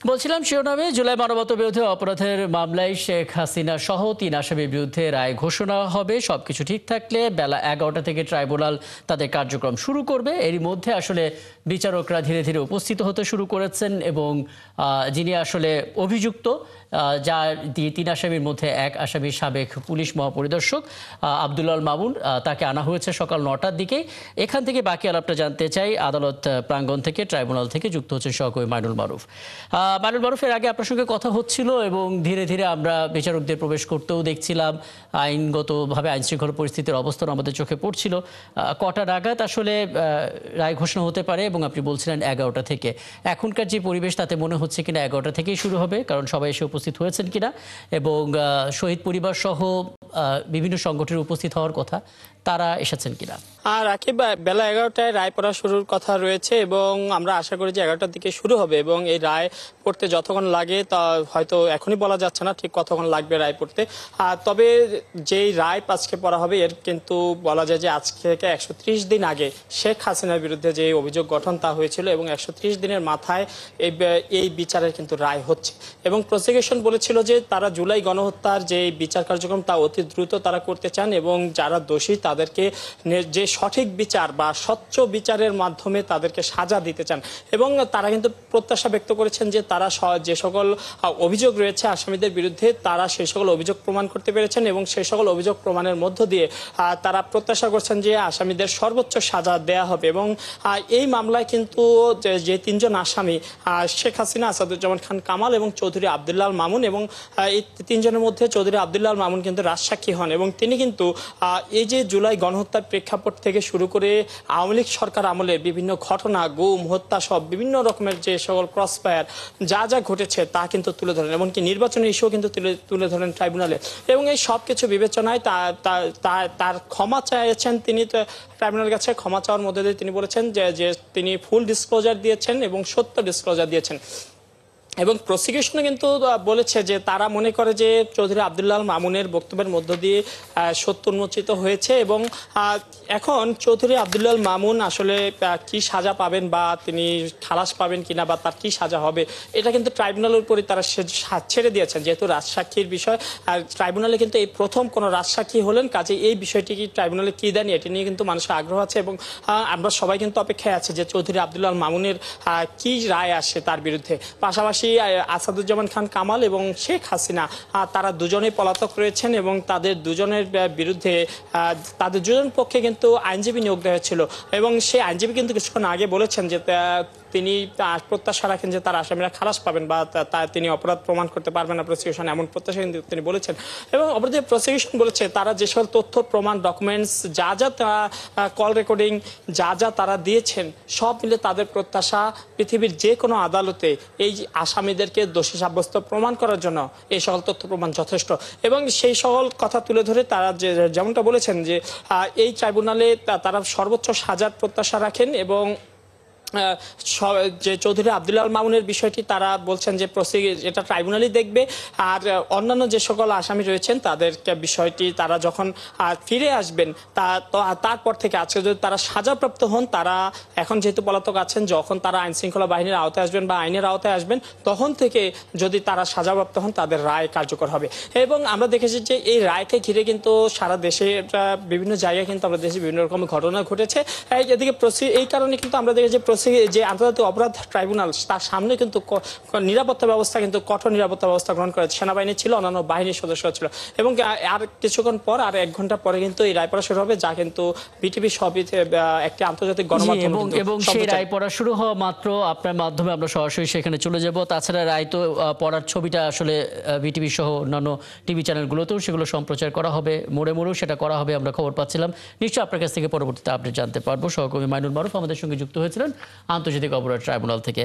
বলছিলাম শিরোনামে জুলাই মানবতাবিরোধী অপরাধের মামলায় শেখ হাসিনা সহ ৩ আসামির বিরুদ্ধে রায় ঘোষণা হবে। সবকিছু ঠিক থাকলে বেলা ১১টা থেকে ট্রাইব্যুনাল তাদের কার্যক্রম শুরু করবে। এরই মধ্যে আসলে বিচারকরা ধীরে ধীরে উপস্থিত হতে শুরু করেছেন এবং যিনি আসলে অভিযুক্ত, যার ৩ আসামির মধ্যে এক আসামি সাবেক পুলিশ মহাপরিদর্শক আব্দুল আল মামুন, তাকে আনা হয়েছে সকাল ৯টার দিকে। এখান থেকে বাকি আলাপটা জানতে চাই আদালত প্রাঙ্গণ থেকে, ট্রাইব্যুনাল থেকে যুক্ত হচ্ছেন সহকর্মী মাইনুল মারুফ। মাইনুল মারুফের আগে আপনার সঙ্গে কথা হচ্ছিল এবং ধীরে ধীরে আমরা বিচারকদের প্রবেশ করতেও দেখছিলাম। আইনগতভাবে আইনশৃঙ্খলা পরিস্থিতির অবস্থান আমাদের চোখে পড়ছিল। কটা নাগাদ আসলে রায় ঘোষণা হতে পারে এবং আপনি বলছিলেন ১১টা থেকে। এখনকার যে পরিবেশ তাতে মনে হচ্ছে কিনা ১১টা থেকেই শুরু হবে, কারণ সবাই এসে উপস্থিত হয়েছেন কিনা এবং শহীদ পরিবার সহ বিভিন্ন সংগঠনের উপস্থিত হওয়ার কথা, তারা এসেছেন কিনা? আর রাকিব, বেলা ১১টায় রায় পড়া শুরুর কথা রয়েছে এবং আমরা আশা করি যে ১১টার দিকে শুরু হবে এবং এই রায় পড়তে যতক্ষণ লাগে তা হয়তো এখনই বলা যাচ্ছে না ঠিক কতক্ষণ লাগবে রায় পড়তে। তবে যেই রায় আজকে পড়া হবে এর কিন্তু বলা যায় যে আজকে থেকে ১৩০ দিন আগে শেখ হাসিনার বিরুদ্ধে যে অভিযোগ গঠন তা হয়েছিল এবং ১৩০ দিনের মাথায় এই বিচারের কিন্তু রায় হচ্ছে এবং প্রসিকিউশন বলেছিল যে তারা জুলাই গণহত্যার যে বিচার কার্যক্রম তা অতি দ্রুত তারা করতে চান এবং যারা দোষী তাদেরকে যে সঠিক বিচার বা স্বচ্ছ বিচারের মাধ্যমে তাদেরকে সাজা দিতে চান এবং তারা কিন্তু প্রত্যাশা ব্যক্ত করেছেন যে তারা যে সকল অভিযোগ রয়েছে আসামিদের বিরুদ্ধে তারা সেই সকল অভিযোগ প্রমাণ করতে পেরেছেন এবং সেই সকল অভিযোগ প্রমাণের মধ্য দিয়ে তারা প্রত্যাশা করছেন যে আসামিদের সর্বোচ্চ সাজা দেয়া হবে এবং এই মামলায় কিন্তু যে ৩ জন আসামি শেখ হাসিনা, আসাদুজ্জামান খান কামাল এবং চৌধুরী আব্দুল আল মামুন, এবং এই ৩ জনের মধ্যে চৌধুরী আব্দুল আল মামুন কিন্তু রাজসাক্ষী হন এবং তিনি কিন্তু এই যে জুলাই গণহত্যার প্রেক্ষাপট থেকে শুরু করে আওয়ামী লীগ সরকার আমলে বিভিন্ন ঘটনা, গুম, হত্যা সব বিভিন্ন রকমের যে সকল ক্রসফায়ার যা যা ঘটেছে তা কিন্তু তুলে ধরেন, এমনকি নির্বাচনের ইস্যুও কিন্তু তুলে ধরেন ট্রাইব্যুনালে এবং এই সব কিছু বিবেচনায় তার ক্ষমা চাইছেন তিনি ট্রাইব্যুনালের কাছে। ক্ষমা চাওয়ার মধ্যে দিয়ে তিনি বলেছেন যে তিনি ফুল ডিসক্লোজার দিয়েছেন এবং সত্য ডিসক্লোজার দিয়েছেন এবং প্রসিকিউশনে কিন্তু বলেছে যে তারা মনে করে যে চৌধুরী আব্দুল আল মামুনের বক্তব্যের মধ্য দিয়ে সত্য উন্মোচিত হয়েছে এবং এখন চৌধুরী আব্দুল আল মামুন আসলে কি সাজা পাবেন বা তিনি খালাস পাবেন কিনা বা তার কি সাজা হবে এটা কিন্তু ট্রাইব্যুনালের উপরে তারা ছেড়ে দিয়েছেন, যেহেতু রাজসাক্ষীর বিষয়। আর ট্রাইব্যুনালে কিন্তু এই প্রথম কোনো রাজসাক্ষী হলেন, কাজে এই বিষয়টি কি ট্রাইব্যুনালে কি দেন এটি নিয়ে কিন্তু মানুষের আগ্রহ আছে এবং আমরা সবাই কিন্তু অপেক্ষায় আছি যে চৌধুরী আব্দুল আল মামুনের কি রায় আসে তার বিরুদ্ধে। পাশাপাশি আসাদুজ্জামান খান কামাল এবং শেখ হাসিনা তারা দুজনেই পলাতক রয়েছেন এবং তাদের দুজনের বিরুদ্ধে তাদের দুজন পক্ষে কিন্তু আইনজীবী নিয়োগ দেওয়া হয়েছিল এবং সেই আইনজীবী কিন্তু কিছুক্ষণ আগে বলেছেন যে তিনি প্রত্যাশা রাখেন যে তার আসামিরা খালাস পাবেন বা তিনি অপরাধ প্রমাণ করতে পারবেন না প্রসিকিউশন, এমন প্রত্যাশা কিন্তু তিনি বলেছেন। এবং অপরদিকে প্রসিকিউশন বলেছে তারা যে সকল তথ্য প্রমাণ, ডকুমেন্টস যা যা কল রেকর্ডিং যা যা তারা দিয়েছেন সব মিলে তাদের প্রত্যাশা পৃথিবীর যে কোনো আদালতে এই আসামিদেরকে দোষী সাব্যস্ত প্রমাণ করার জন্য এই সকল তথ্য প্রমাণ যথেষ্ট এবং সেই সকল কথা তুলে ধরে তারা যেমনটা বলেছেন যে এই ট্রাইব্যুনালে তারা সর্বোচ্চ সাজার প্রত্যাশা রাখেন এবং যে চৌধুরী আব্দুল আল মামুনের বিষয়টি তারা বলছেন যে এটা ট্রাইব্যুনালই দেখবে আর অন্যান্য যে সকল আসামি রয়েছেন তাদের বিষয়টি তারা যখন ফিরে আসবেন তারপর থেকে আজকে যদি তারা সাজাপ্রাপ্ত হন, তারা এখন যেহেতু পলাতক আছেন, যখন তারা আইন শৃঙ্খলা বাহিনীর আওতায় আসবেন বা আইনের আওতায় আসবেন তখন থেকে যদি তারা সাজাপ্রাপ্ত হন তাদের রায় কার্যকর হবে। এবং আমরা দেখেছি যে এই রায়কে ঘিরে কিন্তু সারা দেশে বিভিন্ন জায়গায় কিন্তু আমরা দেশে বিভিন্ন রকম ঘটনা ঘটেছে। এদিকে এই কারণে কিন্তু আমরা দেখেছি যে আন্তর্জাতিক অপরাধ ট্রাইব্যুনাল তার সামনে কিন্তু নিরাপত্তা ব্যবস্থা কিন্তু কঠোর নিরাপত্তা ব্যবস্থা গ্রহণ করেছে, সেনাবাহিনী ছিল, অন্যান্য বাহিনীর সদস্য ছিল এবং আর কিছুক্ষণ পর আর 1 ঘন্টা পরে কিন্তু এই রায় পড়া শুরু হবে, যা কিন্তু বিটিভি সবই একটি আন্তর্জাতিক গণমাধ্যম এবং সেই রায় পড়া শুরু হওয়া মাত্র আপনার মাধ্যমে আমরা সরাসরি সেখানে চলে যাব। তাছাড়া রায় তো পড়ার ছবিটা আসলে বিটিভি সহ অন্যান্য টিভি চ্যানেলগুলোতেও সেগুলো সম্প্রচার করা হবে, মোড়ে মোড়েও সেটা করা হবে, আমরা খবর পাচ্ছিলাম। নিশ্চয়ই আপনার কাছ থেকে পরবর্তীতে আপডেট জানতে পারবো। সহকর্মী মাইনুল মারুফ আমাদের সঙ্গে যুক্ত হয়েছিলেন আন্তর্জাতিক অপরাধ ট্রাইব্যুনাল থেকে।